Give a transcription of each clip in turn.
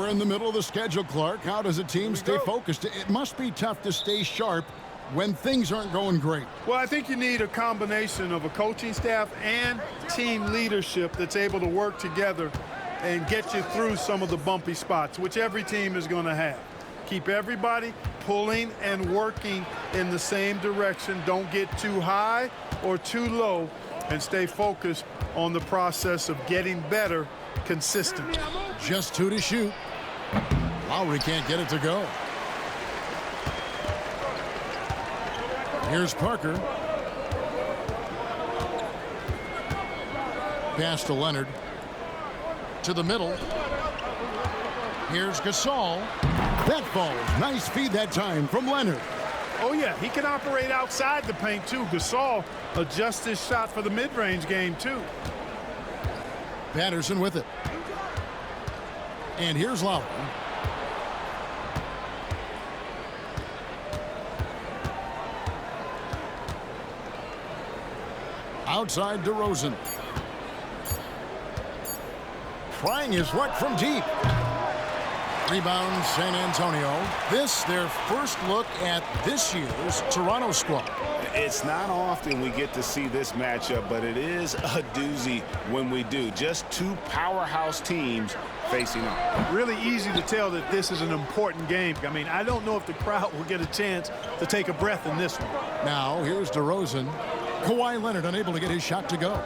We're in the middle of the schedule, Clark. How does a team stay focused? It must be tough to stay sharp when things aren't going great. Well, I think you need a combination of a coaching staff and team leadership that's able to work together and get you through some of the bumpy spots, which every team is going to have. Keep everybody pulling and working in the same direction. Don't get too high or too low, and stay focused on the process of getting better consistently. Just 2 to shoot. Lowry can't get it to go. Here's Parker. Pass to Leonard. To the middle. Here's Gasol. That falls. Nice feed that time from Leonard. Oh, yeah, he can operate outside the paint, too. Gasol adjusts his shot for the mid-range game, too. Patterson with it. And here's Lowry. Outside DeRozan. Trying his luck from deep. Rebound San Antonio. This their first look at this year's Toronto squad. It's not often we get to see this matchup, but it is a doozy when we do. Just two powerhouse teams facing off. Really easy to tell that this is an important game. I mean, I don't know if the crowd will get a chance to take a breath in this one. Now, here's DeRozan. Kawhi Leonard unable to get his shot to go.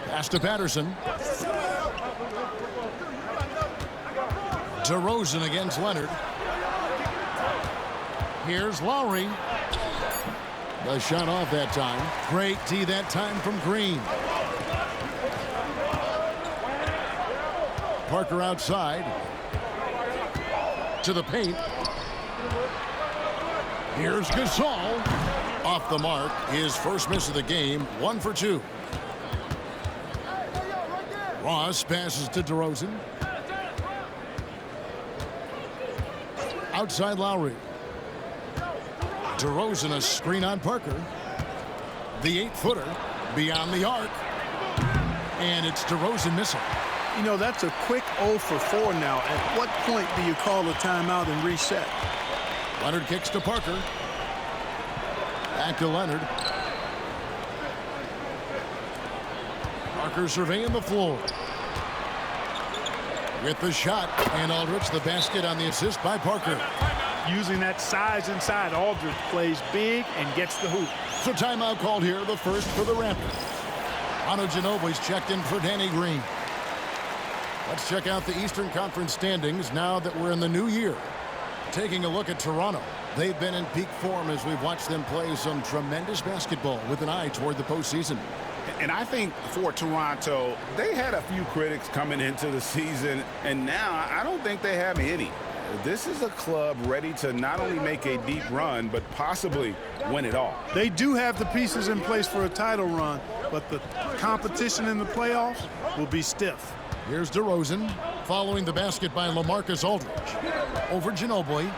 Pass to Patterson. DeRozan against Leonard. Here's Lowry. The shot off that time. Great D that time from Green. Parker outside. To the paint. Here's Gasol. Off the mark. His first miss of the game. 1 for 2. Ross passes to DeRozan. Outside Lowry. DeRozan a screen on Parker. The 8-footer beyond the arc. And it's DeRozan missing. You know, that's a quick 0 for 4 now. At what point do you call a timeout and reset? Leonard kicks to Parker. Back to Leonard. Parker surveying the floor. With the shot, and Aldridge the basket on the assist by Parker. Using that size inside, Aldridge plays big and gets the hoop. So timeout called here, the first for the Raptors. Manu Ginobili's checked in for Danny Green. Let's check out the Eastern Conference standings now that we're in the new year. Taking a look at Toronto. They've been in peak form as we've watched them play some tremendous basketball with an eye toward the postseason. And I think for Toronto, they had a few critics coming into the season, and now I don't think they have any. This is a club ready to not only make a deep run, but possibly win it all. They do have the pieces in place for a title run, but the competition in the playoffs will be stiff. Here's DeRozan following the basket by LaMarcus Aldridge. Over Ginobili.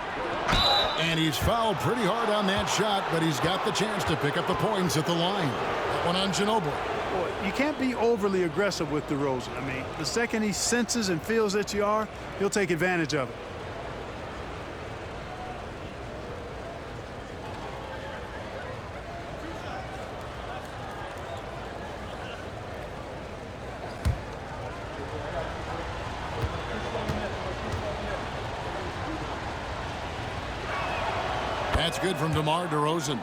And he's fouled pretty hard on that shot, but he's got the chance to pick up the points at the line. That one on Ginobili. Boy, you can't be overly aggressive with DeRozan. I mean, the second he senses and feels that you are, he'll take advantage of it. That's good from DeMar DeRozan.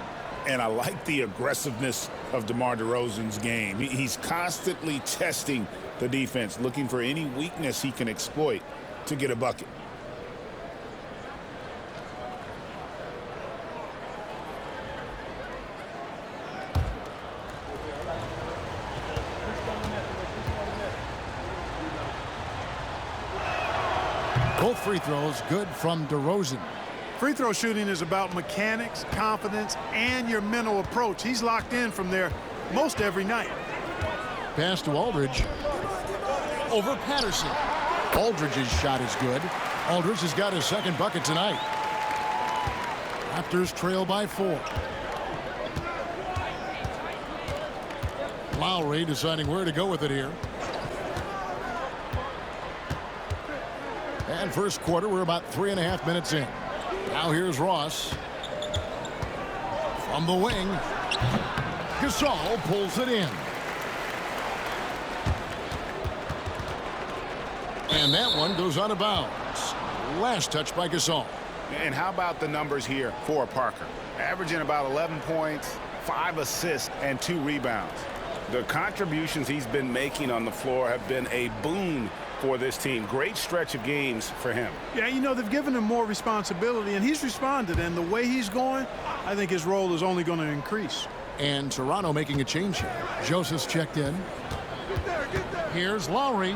And I like the aggressiveness of DeMar DeRozan's game. He's constantly testing the defense, looking for any weakness he can exploit to get a bucket. Both free throws good from DeRozan. Free throw shooting is about mechanics, confidence, and your mental approach. He's locked in from there most every night. Pass to Aldridge. Over Patterson. Aldridge's shot is good. Aldridge has got his second bucket tonight. Raptors trail by 4. Lowry deciding where to go with it here. And first quarter, we're about 3.5 minutes in. Now here's Ross. From the wing, Gasol pulls it in. And that one goes out of bounds. Last touch by Gasol. And how about the numbers here for Parker? Averaging about 11 points, 5 assists, and 2 rebounds. The contributions he's been making on the floor have been a boon for this team. Great stretch of games for him. Yeah, you know, they've given him more responsibility, and he's responded. And the way he's going, I think his role is only going to increase. And Toronto making a change here. Joseph's checked in. Here's Lowry.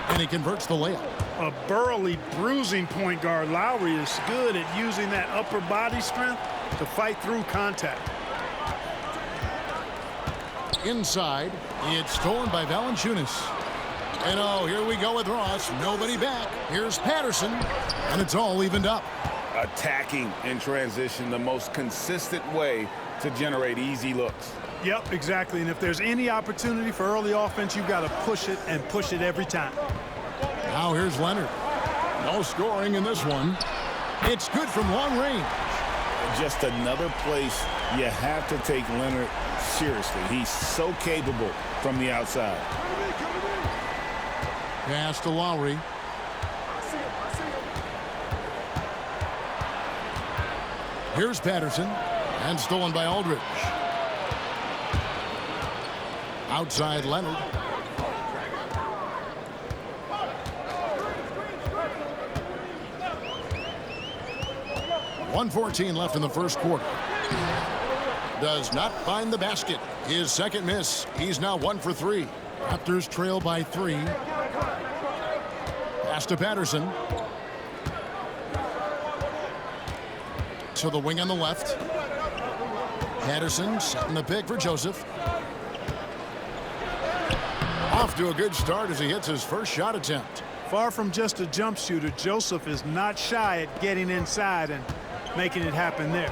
And he converts the layup. A burly, bruising point guard. Lowry is good at using that upper body strength to fight through contact. Inside, it's stolen by Valanciunas. And oh, here we go with Ross. Nobody back. Here's Patterson. And it's all evened up. Attacking in transition, the most consistent way to generate easy looks. Yep, exactly. And if there's any opportunity for early offense, you've got to push it and push it every time. Now here's Leonard. No scoring in this one. It's good from long range. Just another place you have to take Leonard seriously. He's so capable from the outside. Pass to Lowry. Here's Patterson. And stolen by Aldridge. Outside Leonard. .114 left in the first quarter. Does not find the basket. His second miss. He's now 1 for 3. Raptors trail by 3. Pass to Patterson. To the wing on the left. Patterson setting the pick for Joseph. Off to a good start as he hits his first shot attempt. Far from just a jump shooter, Joseph is not shy at getting inside and making it happen there.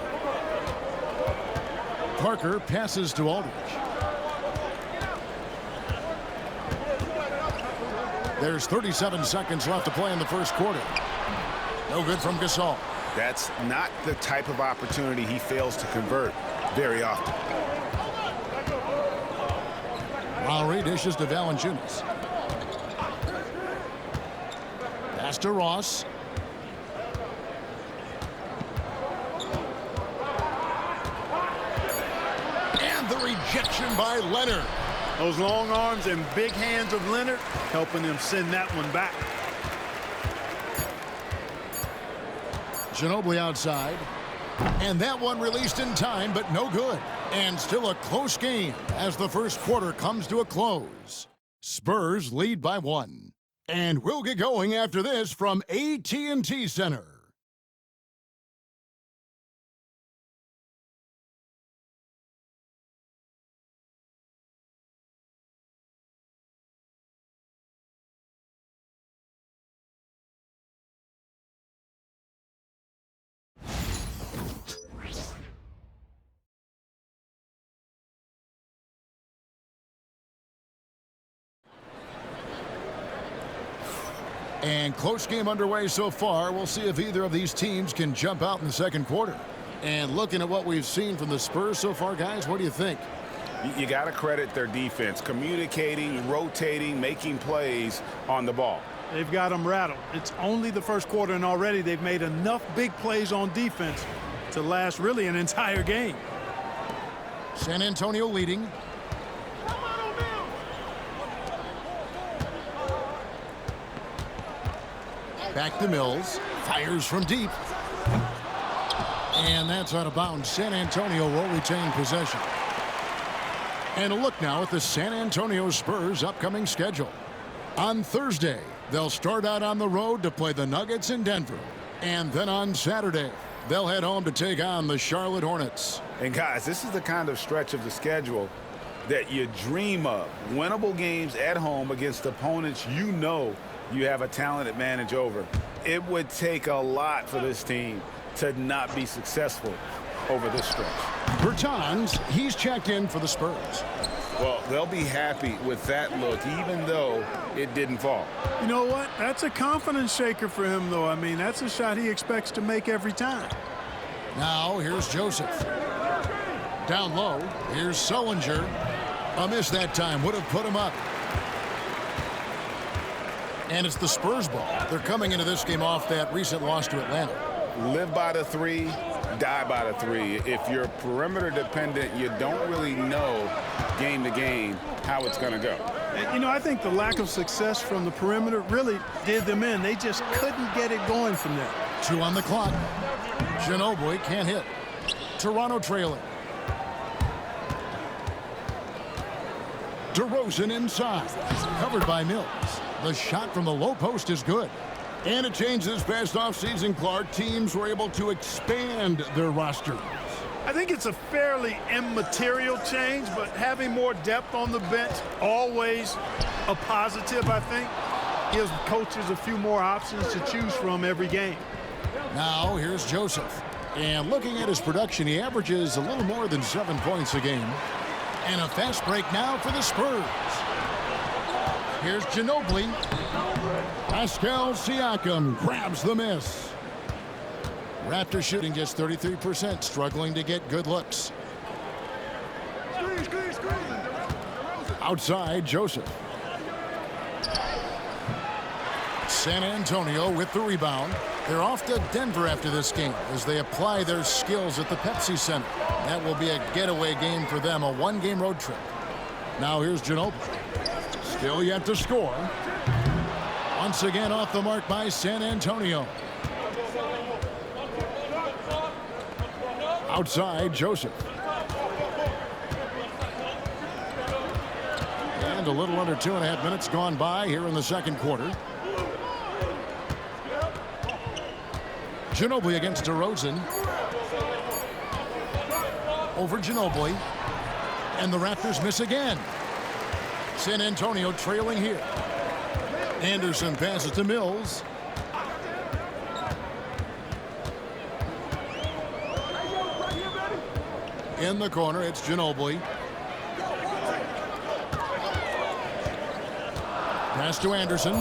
Parker passes to Aldridge. There's 37 seconds left to play in the first quarter. No good from Gasol. That's not the type of opportunity he fails to convert very often. Lowry dishes to Valanciunas. Pass to Ross. And the rejection by Leonard. Those long arms and big hands of Leonard helping him send that one back. Ginobili outside. And that one released in time, but no good. And still a close game as the first quarter comes to a close. Spurs lead by 1. And we'll get going after this from AT&T Center. And close game underway so far. We'll see if either of these teams can jump out in the second quarter. And looking at what we've seen from the Spurs so far, guys, what do you think? You got to credit their defense, communicating, rotating, making plays on the ball. They've got them rattled. It's only the first quarter, and already they've made enough big plays on defense to last really an entire game. San Antonio leading. Back to Mills. Fires from deep. And that's out of bounds. San Antonio will retain possession. And a look now at the San Antonio Spurs' upcoming schedule. On Thursday, they'll start out on the road to play the Nuggets in Denver. And then on Saturday, they'll head home to take on the Charlotte Hornets. And guys, this is the kind of stretch of the schedule that you dream of. Winnable games at home against opponents you know you have a talent advantage over. It would take a lot for this team to not be successful over this stretch. Bertans, he's checked in for the Spurs. Well, they'll be happy with that look, even though it didn't fall. You know what? That's a confidence shaker for him, though. I mean, that's a shot he expects to make every time. Now, here's Joseph. Down low, here's Sullinger. A miss that time, would have put him up. And it's the Spurs ball. They're coming into this game off that recent loss to Atlanta. Live by the three, die by the three. If you're perimeter dependent, you don't really know game to game how it's going to go. And, you know, I think the lack of success from the perimeter really did them in. They just couldn't get it going from there. 2 on the clock. Ginobili can't hit. Toronto trailing. DeRozan inside. Covered by Mills. The shot from the low post is good. And it changed this past offseason, Clark. Teams were able to expand their rosters. I think it's a fairly immaterial change, but having more depth on the bench, always a positive, I think. Gives coaches a few more options to choose from every game. Now, here's Joseph. And looking at his production, he averages a little more than 7 points a game. And a fast break now for the Spurs. Here's Ginobili. Pascal Siakam grabs the miss. Raptors shooting just 33%, struggling to get good looks. Outside, Joseph. San Antonio with the rebound. They're off to Denver after this game as they apply their skills at the Pepsi Center. That will be a getaway game for them, a one-game road trip. Now here's Ginobili. Still yet to score. Once again off the mark by San Antonio. Outside, Joseph. And a little under 2.5 minutes gone by here in the second quarter. Ginobili against DeRozan. Over Ginobili. And the Raptors miss again. San Antonio trailing here. Anderson passes to Mills. In the corner, it's Ginobili. Pass to Anderson.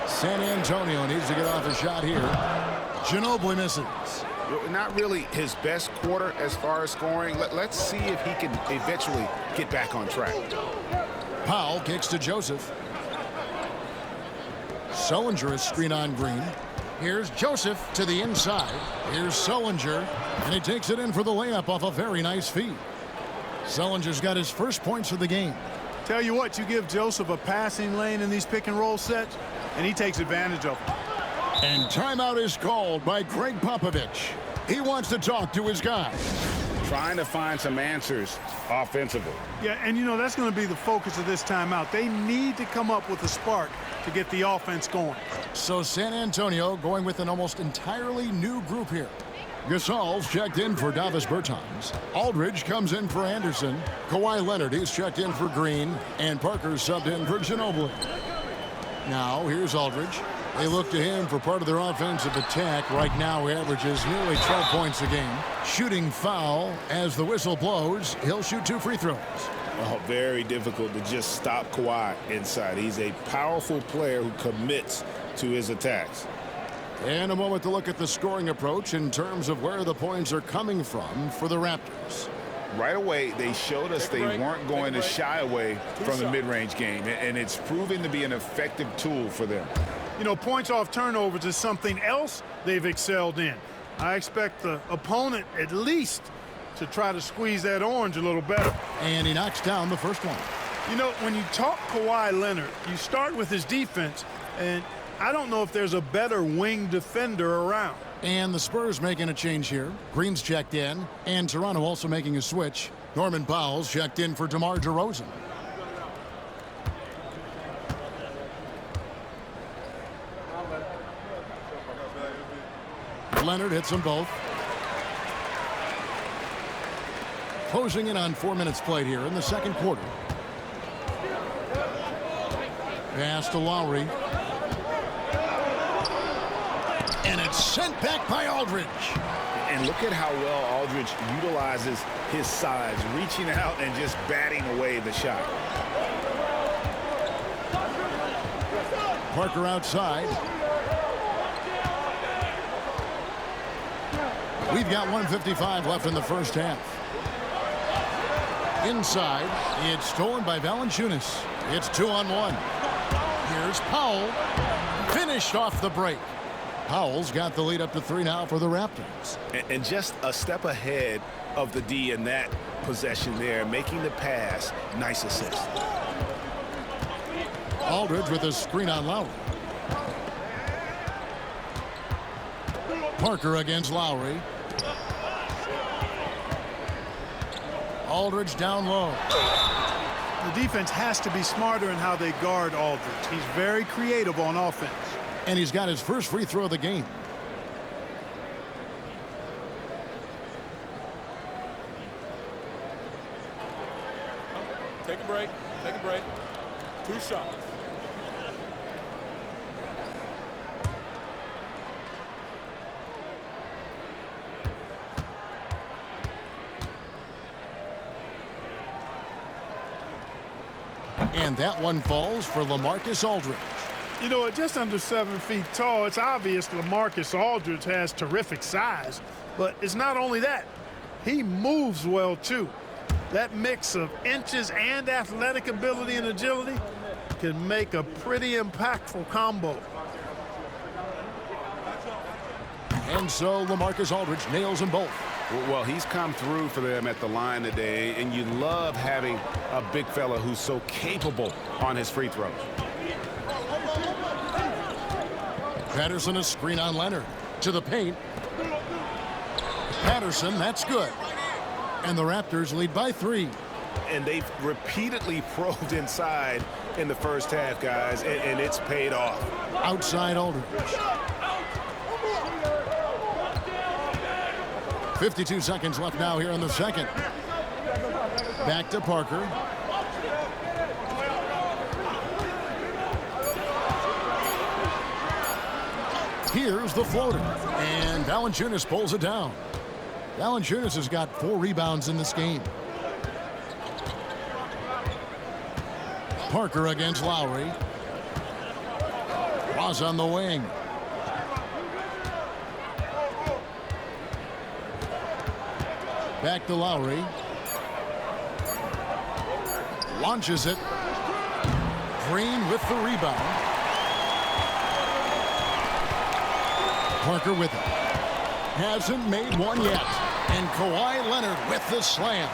San Antonio needs to get off a shot here. Ginobili misses. Not really his best quarter as far as scoring. Let's see if he can eventually get back on track. Powell kicks to Joseph. Sullinger is screen on Green. Here's Joseph to the inside. Here's Sullinger, and he takes it in for the layup off a very nice feed. Sullinger's got his first points of the game. Tell you what, you give Joseph a passing lane in these pick and roll sets, and he takes advantage of them. And timeout is called by Greg Popovich. He wants to talk to his guys. Trying to find some answers offensively. Yeah, and you know, that's going to be the focus of this timeout. They need to come up with a spark to get the offense going. So San Antonio going with an almost entirely new group here. Gasol's checked in for Davis Bertans. Aldridge comes in for Anderson. Kawhi Leonard is checked in for Green. And Parker subbed in for Ginobili. Now, here's Aldridge. They look to him for part of their offensive attack. Right now, he averages nearly 12 points a game. Shooting foul as the whistle blows. He'll shoot 2 free throws. Oh, very difficult to just stop Kawhi inside. He's a powerful player who commits to his attacks. And a moment to look at the scoring approach in terms of where the points are coming from for the Raptors. Right away, they showed us they weren't going to shy away from the mid-range game, and it's proven to be an effective tool for them. You know, points off turnovers is something else they've excelled in. I expect the opponent at least to try to squeeze that orange a little better. And he knocks down the first one. You know, when you talk Kawhi Leonard, you start with his defense, and I don't know if there's a better wing defender around. And the Spurs making a change here. Green's checked in, and Toronto also making a switch. Norman Powell's checked in for DeMar DeRozan. Leonard hits them both. Closing in on 4 minutes played here in the second quarter. Pass to Lowry. And it's sent back by Aldridge. And look at how well Aldridge utilizes his size, reaching out and just batting away the shot. Parker outside. We've got 1:55 left in the first half. Inside, it's stolen by Valanciunas. It's 2-on-1. Here's Powell. Finished off the break. Powell's got the lead up to 3 now for the Raptors. And just a step ahead of the D in that possession there, making the pass. Nice assist. Aldridge with a screen on Lowry. Parker against Lowry. Aldridge down low. The defense has to be smarter in how they guard Aldridge. He's very creative on offense. And he's got his first free throw of the game. Take a break. Take a break. 2 shots. And that one falls for LaMarcus Aldridge. You know, at just under 7 feet tall, it's obvious LaMarcus Aldridge has terrific size. But it's not only that. He moves well, too. That mix of inches and athletic ability and agility can make a pretty impactful combo. And so LaMarcus Aldridge nails them both. Well, he's come through for them at the line today, and you love having a big fella who's so capable on his free throws. Patterson a screen on Leonard. To the paint. Patterson, that's good. And the Raptors lead by 3. And they've repeatedly probed inside in the first half, guys, and it's paid off. Outside Aldridge. 52 seconds left now here in the second. Back to Parker. Here's the floater. And Valanciunas pulls it down. Valanciunas has got 4 rebounds in this game. Parker against Lowry. Ross on the wing. Back to Lowry. Launches it. Green with the rebound. Parker with it. Hasn't made one yet. And Kawhi Leonard with the slam.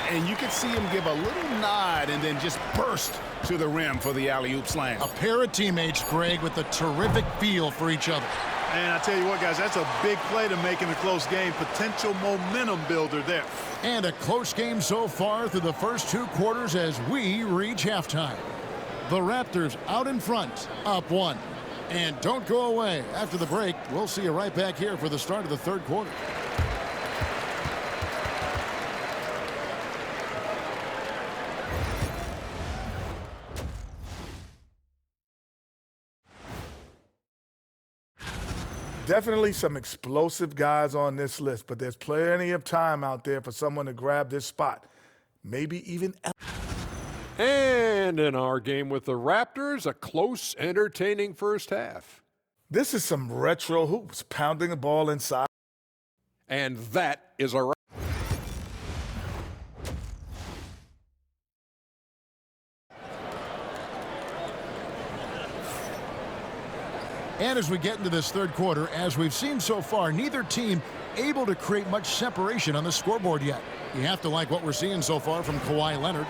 And you could see him give a little nod and then just burst to the rim for the alley-oop slam. A pair of teammates, Greg, with a terrific feel for each other. And I tell you what, guys, that's a big play to make in a close game. Potential momentum builder there. And a close game so far through the first 2 quarters as we reach halftime. The Raptors out in front, up 1. And don't go away. After the break, we'll see you right back here for the start of the third quarter. Definitely some explosive guys on this list, but there's plenty of time out there for someone to grab this spot. Maybe even. And in our game with the Raptors, a close, entertaining first half. This is some retro hoops, pounding the ball inside. And that is a wrap. And as we get into this third quarter, as we've seen so far, neither team able to create much separation on the scoreboard yet. You have to like what we're seeing so far from Kawhi Leonard.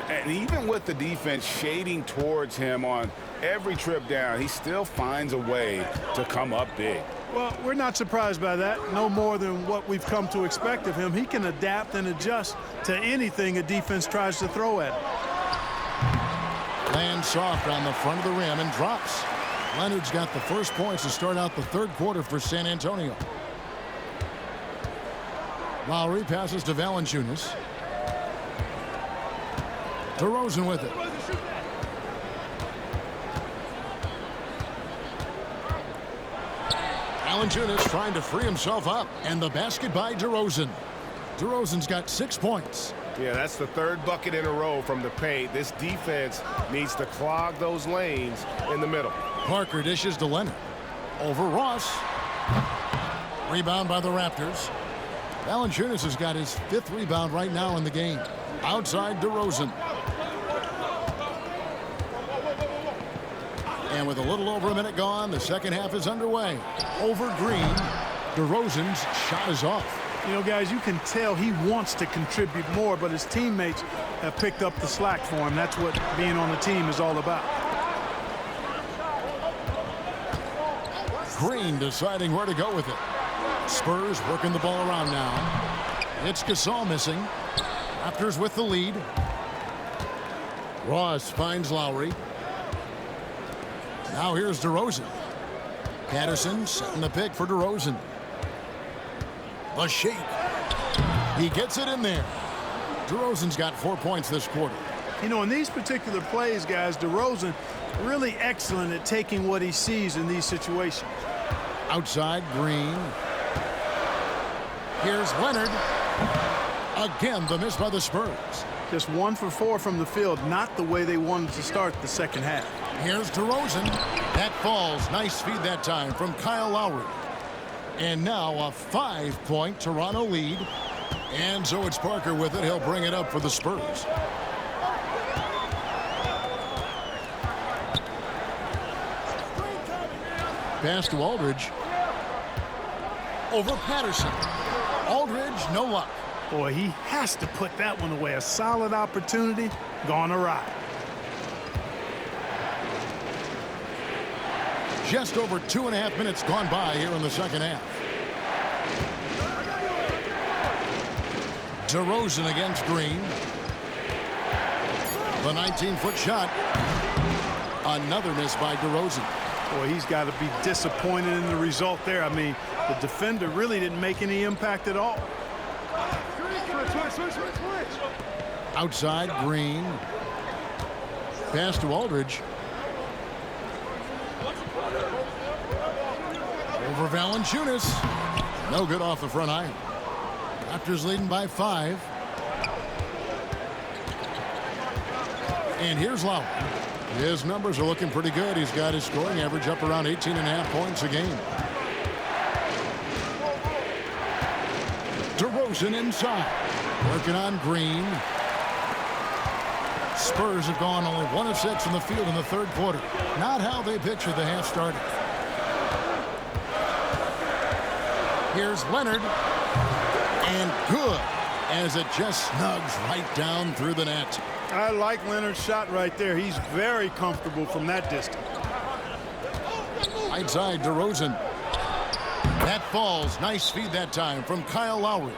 And even with the defense shading towards him on every trip down, he still finds a way to come up big. Well, we're not surprised by that. No more than what we've come to expect of him. He can adapt and adjust to anything a defense tries to throw at him. Lands soft on the front of the rim and drops. Leonard's got the first points to start out the third quarter for San Antonio. Lowry passes to Valanciunas. DeRozan with it. Valanciunas trying to free himself up, and the basket by DeRozan. DeRozan's got 6 points. Yeah, that's the third bucket in a row from the paint. This defense needs to clog those lanes in the middle. Parker dishes to Leonard. Over Ross. Rebound by the Raptors. Valanciunas has got his 5th rebound right now in the game. Outside DeRozan. And with a little over a minute gone, the second half is underway. Over Green. DeRozan's shot is off. You know, guys, you can tell he wants to contribute more, but his teammates have picked up the slack for him. That's what being on the team is all about. Green deciding where to go with it. Spurs working the ball around now. It's Gasol missing. Raptors with the lead. Ross finds Lowry. Now here's DeRozan. Patterson setting the pick for DeRozan. The shake. He gets it in there. DeRozan's got 4 points this quarter. You know, in these particular plays, guys, DeRozan really excellent at taking what he sees in these situations. Outside, Green. Here's Leonard. Again, the miss by the Spurs. Just 1 for 4 from the field, not the way they wanted to start the second half. Here's DeRozan. That falls. Nice feed that time from Kyle Lowry. And now a 5-point Toronto lead. And so it's Parker with it. He'll bring it up for the Spurs. Pass to Aldridge. Over Patterson. Aldridge, no luck. Boy, he has to put that one away. A solid opportunity gone awry. Just over 2.5 minutes gone by here in the second half. DeRozan against Green. The 19-foot shot. Another miss by DeRozan. Boy, he's got to be disappointed in the result there. I mean, the defender really didn't make any impact at all. Outside, Green. Pass to Aldridge. Over Valanciunas. No good off the front iron. Raptors leading by 5. And here's Lowry. His numbers are looking pretty good. He's got his scoring average up around 18.5 points a game. DeRozan inside. Working on Green. Spurs have gone only 1 of 6 in the field in the third quarter. Not how they pictured the half started. Here's Leonard. And good, as it just snugs right down through the net. I like Leonard's shot right there. He's very comfortable from that distance. Right side, DeRozan. That falls. Nice feed that time from Kyle Lowry.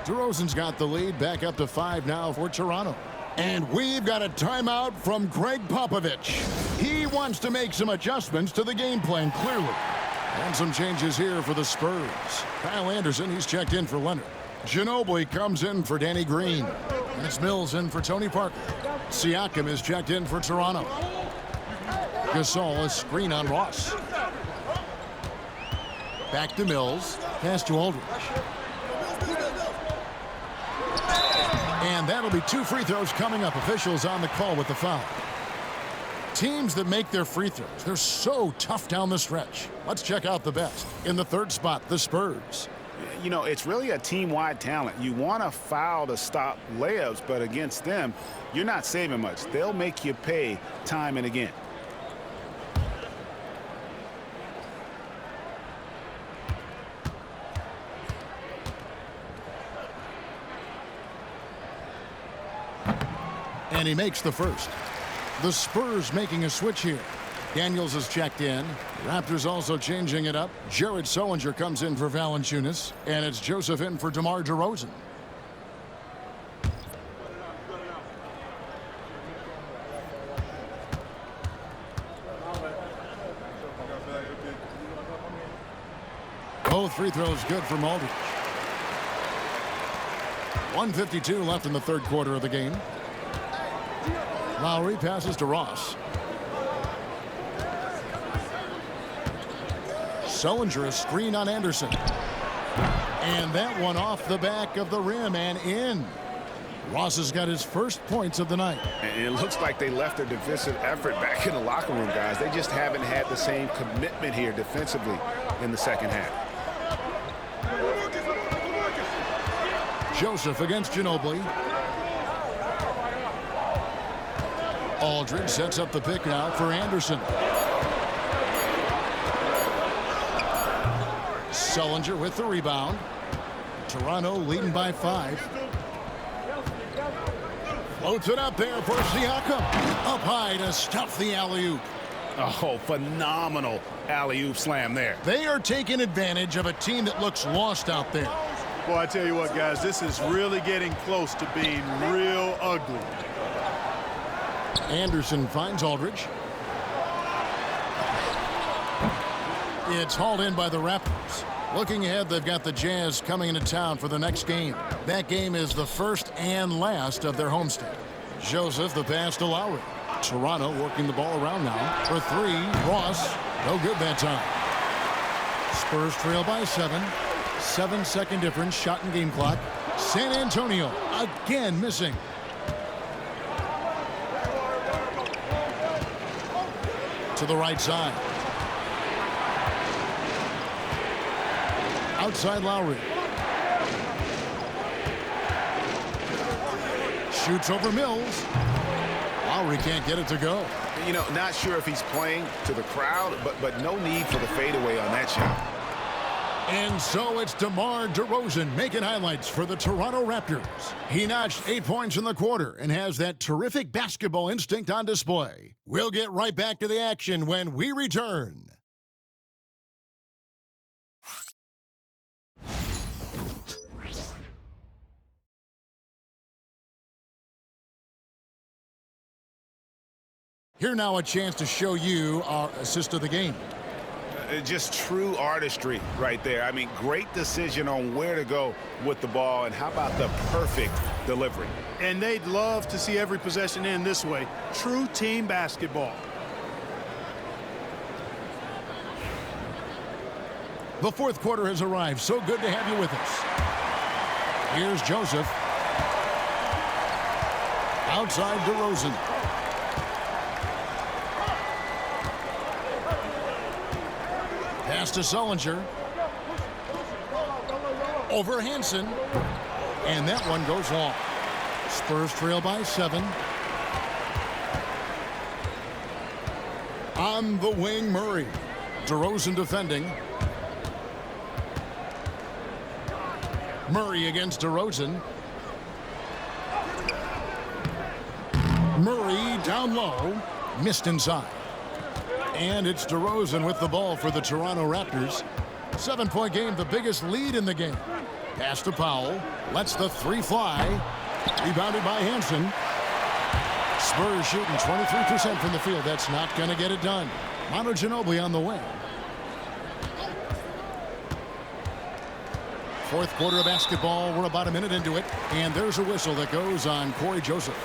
DeRozan's got the lead, back up to 5 now for Toronto. And we've got a timeout from Greg Popovich. He wants to make some adjustments to the game plan, clearly. And some changes here for the Spurs. Kyle Anderson, he's checked in for Leonard. Ginobili comes in for Danny Green. And it's Mills in for Tony Parker. Siakam is checked in for Toronto. Gasol is screen on Ross. Back to Mills. Pass to Aldridge. And that'll be 2 free throws coming up. Officials on the call with the foul. Teams that make their free throws, they're so tough down the stretch. Let's check out the best. In the third spot, the Spurs. You know, it's really a team-wide talent. You want to foul to stop layups, but against them, you're not saving much. They'll make you pay time and again. And he makes the first. The Spurs making a switch here. Daniels is checked in. Raptors also changing it up. Jared Sullinger comes in for Valanciunas. And it's Joseph in for DeMar DeRozan. Both free throws good from Aldridge. 1:52 left in the third quarter of the game. Lowry passes to Ross. Sullinger, a screen on Anderson. And that one off the back of the rim and in. Ross has got his first points of the night. And it looks like they left their defensive effort back in the locker room, guys. They just haven't had the same commitment here defensively in the second half. Joseph against Ginobili. Aldridge sets up the pick now for Anderson. Sullinger with the rebound. Toronto leading by 5. Floats it up there for Siakam. Up high to stuff the alley-oop. Oh, phenomenal alley-oop slam there. They are taking advantage of a team that looks lost out there. Well, I tell you what, guys, this is really getting close to being real ugly. Anderson finds Aldridge. It's hauled in by the Raptors. Looking ahead, they've got the Jazz coming into town for the next game. That game is the first and last of their homestand. Joseph, the pass to Lowry. Toronto working the ball around now. For 3, Ross, no good that time. Spurs trail by 7. 7-second difference, shot and game clock. San Antonio again missing. To the right side. Outside Lowry. Shoots over Mills. Lowry can't get it to go. You know, not sure if he's playing to the crowd, but no need for the fadeaway on that shot. And so it's DeMar DeRozan making highlights for the Toronto Raptors. He notched 8 points in the quarter and has that terrific basketball instinct on display. We'll get right back to the action when we return. Here now a chance to show you our assist of the game. Just true artistry right there. I mean, great decision on where to go with the ball, and how about the perfect delivery? And they'd love to see every possession end this way. True team basketball. The fourth quarter has arrived. So good to have you with us. Here's Joseph. Outside DeRozan. Pass to Sullinger. Over Hansen. And that one goes long. Spurs trail by 7. On the wing, Murray. DeRozan defending. Murray against DeRozan. Murray down low. Missed inside. And it's DeRozan with the ball for the Toronto Raptors. 7-point game, the biggest lead in the game. Pass to Powell. Lets the 3 fly. Rebounded by Hansen. Spurs shooting 23% from the field. That's not going to get it done. Manu Ginobili on the wing. Fourth quarter of basketball. We're about a minute into it. And there's a whistle that goes on Corey Joseph.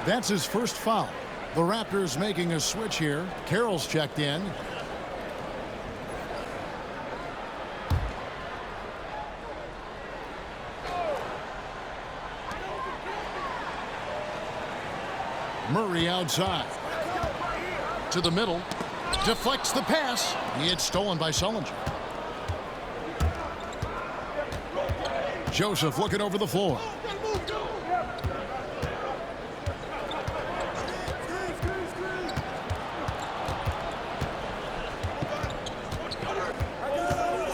That's his first foul. The Raptors making a switch here. Carroll's checked in. Murray outside. To the middle. Deflects the pass. It's stolen by Sullinger. Joseph looking over the floor.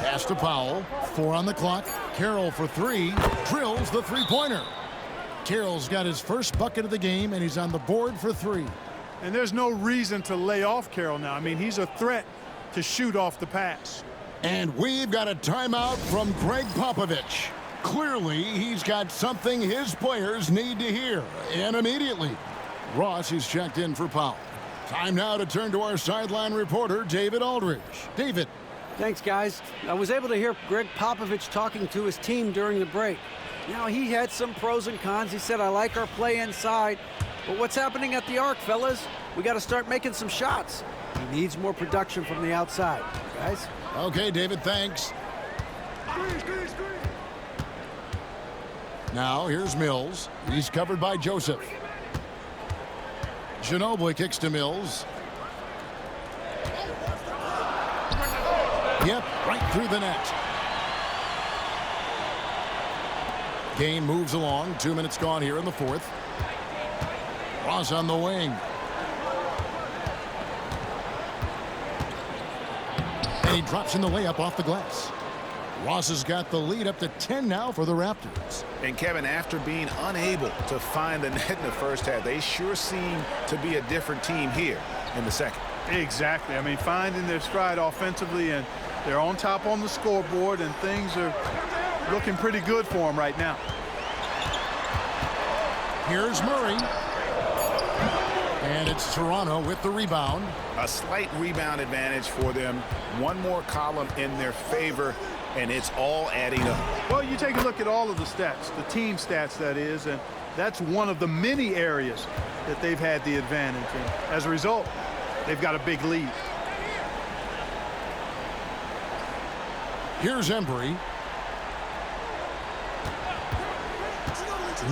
Pass to Powell. 4 on the clock. Carroll for 3. Drills the three-pointer. Carroll's got his first bucket of the game, and he's on the board for 3. And there's no reason to lay off Carroll now. I mean, he's a threat to shoot off the pass. And we've got a timeout from Greg Popovich. Clearly, he's got something his players need to hear, and immediately. Ross is checked in for Powell. Time now to turn to our sideline reporter, David Aldridge. David. Thanks, guys. I was able to hear Greg Popovich talking to his team during the break. Now, he had some pros and cons. He said, I like our play inside. But what's happening at the arc, fellas? We got to start making some shots. He needs more production from the outside. Guys? Okay, David, thanks. Now here's Mills. He's covered by Joseph. Ginobili kicks to Mills. Yep, right through the net. Game moves along. 2 minutes gone here in the fourth. Ross on the wing. And he drops in the layup off the glass. Ross has got the lead up to 10 now for the Raptors. And Kevin, after being unable to find the net in the first half, they sure seem to be a different team here in the second. Exactly. I mean, finding their stride offensively, and they're on top on the scoreboard, and things are looking pretty good for them right now. Here's Murray. And it's Toronto with the rebound. A slight rebound advantage for them. One more column in their favor, and it's all adding up. Well, you take a look at all of the stats, the team stats, that is, and that's one of the many areas that they've had the advantage. And as a result, they've got a big lead. Here's Embry.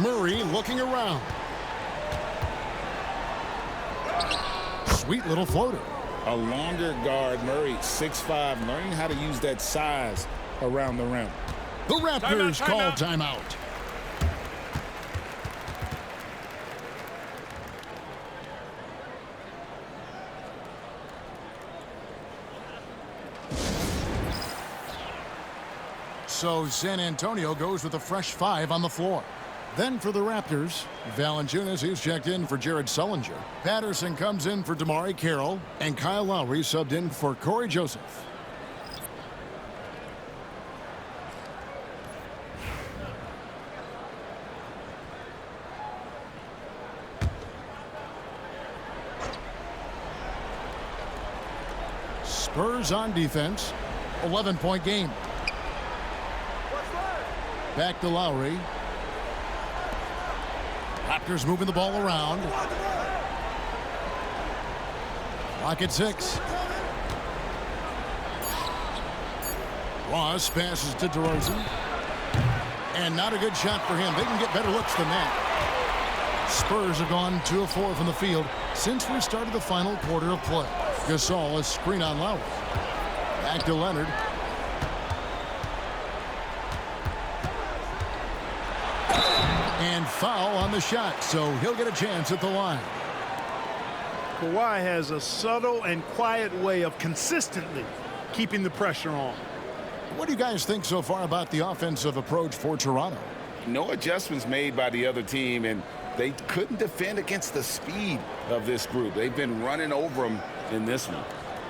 Murray looking around. Sweet little floater. A longer guard, Murray, 6'5", learning how to use that size around the rim. The Raptors call timeout. So San Antonio goes with a fresh 5 on the floor. Then for the Raptors, Valanciunas, who's checked in for Jared Sullinger. Patterson comes in for Damari Carroll, and Kyle Lowry subbed in for Corey Joseph. Spurs on defense. 11-point game. Back to Lowry. Raptors moving the ball around. Clock at 6. Ross passes to DeRozan. And not a good shot for him. They can get better looks than that. Spurs have gone 2 of 4 from the field since we started the final quarter of play. Gasol a screen on Lowry. Back to Leonard. And foul on the shot, so he'll get a chance at the line. Kawhi has a subtle and quiet way of consistently keeping the pressure on. What do you guys think so far about the offensive approach for Toronto? No adjustments made by the other team, and they couldn't defend against the speed of this group. They've been running over them in this one.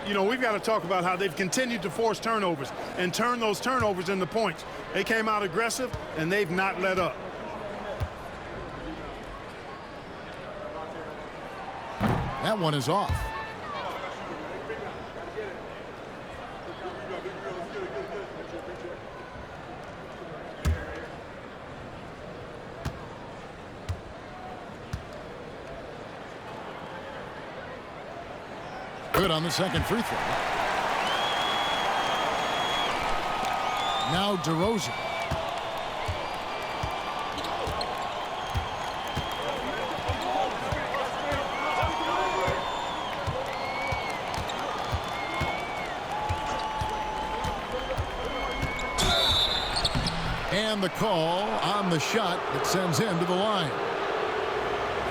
You know, we've got to talk about how they've continued to force turnovers and turn those turnovers into points. They came out aggressive, and they've not let up. That one is off. Good on the second free throw. Now DeRozan. And the call on the shot that sends him to the line.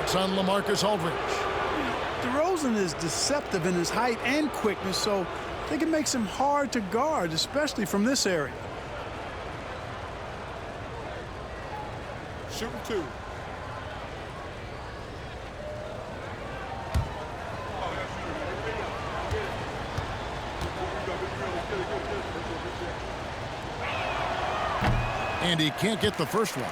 It's on LaMarcus Aldridge. DeRozan is deceptive in his height and quickness, so I think it makes him hard to guard, especially from this area. Shooting 2. And he can't get the first one.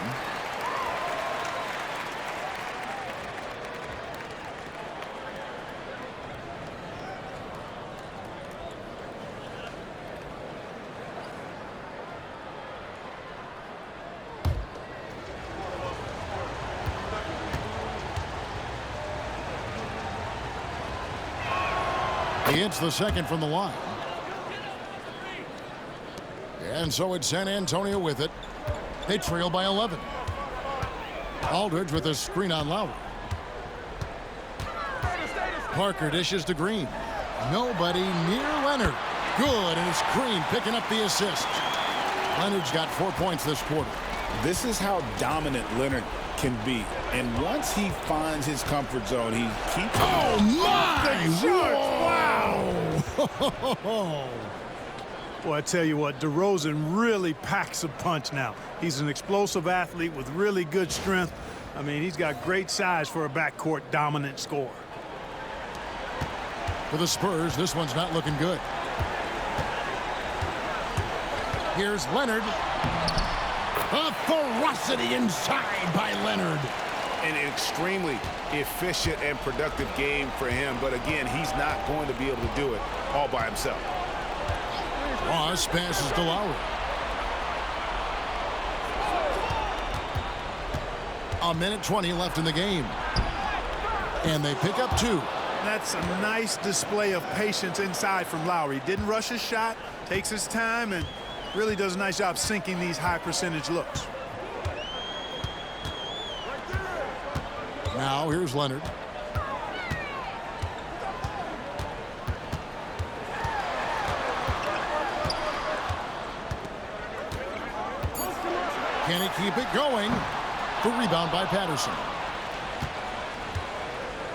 He hits the second from the line. And so it's San Antonio with it. They trail by 11. Aldridge with a screen on Lowry. Parker dishes to Green. Nobody near Leonard. Good, and it's Green picking up the assist. Leonard's got 4 points this quarter. This is how dominant Leonard can be. And once he finds his comfort zone, he keeps... Oh, my! Wow! Well, I tell you what, DeRozan really packs a punch now. He's an explosive athlete with really good strength. I mean, he's got great size for a backcourt dominant scorer. For the Spurs, this one's not looking good. Here's Leonard. A ferocity inside by Leonard. An extremely efficient and productive game for him. But again, he's not going to be able to do it all by himself. Ross passes to Lowry. A minute 20 left in the game. And they pick up 2. That's a nice display of patience inside from Lowry. Didn't rush his shot, takes his time, and really does a nice job sinking these high percentage looks. Now here's Leonard. Can he keep it going? The rebound by Patterson.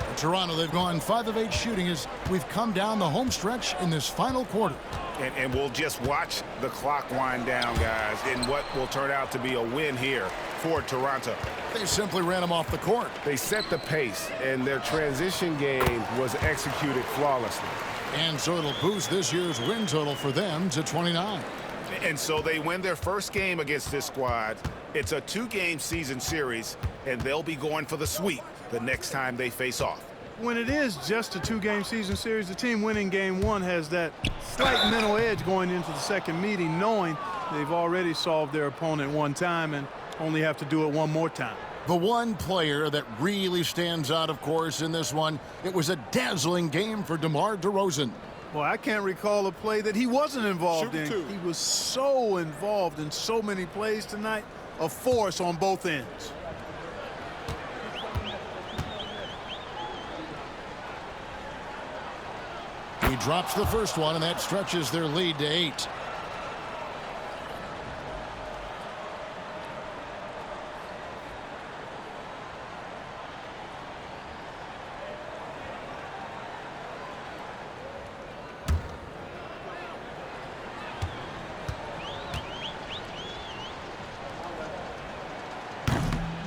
In Toronto, they've gone 5 of 8 shooting as we've come down the home stretch in this final quarter. And we'll just watch the clock wind down, guys, in what will turn out to be a win here for Toronto. They simply ran him off the court. They set the pace, and their transition game was executed flawlessly. And so it'll boost this year's win total for them to 29. And so they win their first game against this squad. It's a 2-game season series, and they'll be going for the sweep the next time they face off. When it is just a 2-game season series, the team winning game 1 has that slight mental edge going into the second meeting, knowing they've already solved their opponent one time and only have to do it one more time. The one player that really stands out, of course, in this one, it was a dazzling game for DeMar DeRozan. Well, I can't recall a play that he wasn't involved in. He was so involved in so many plays tonight, a force on both ends. He drops the first one, and that stretches their lead to 8.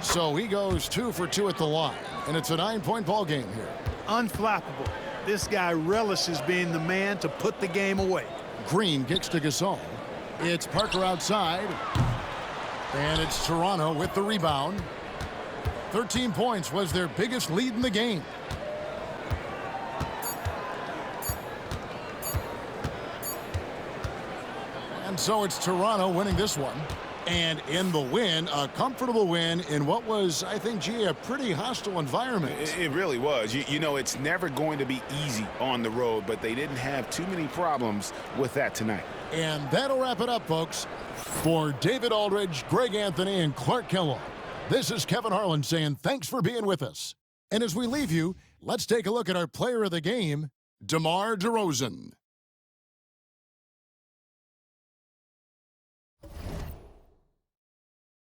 So he goes 2 for 2 at the line, and it's a 9-point ball game here. Unflappable. This guy relishes being the man to put the game away. Green kicks to Gasol. It's Parker outside. And it's Toronto with the rebound. 13 points was their biggest lead in the game. And so it's Toronto winning this one. And in the win, a comfortable win in what was, I think, G, a pretty hostile environment. It really was. You know, it's never going to be easy on the road, but they didn't have too many problems with that tonight. And that'll wrap it up, folks. For David Aldridge, Greg Anthony, and Clark Kellogg, this is Kevin Harlan saying thanks for being with us. And as we leave you, let's take a look at our player of the game, DeMar DeRozan.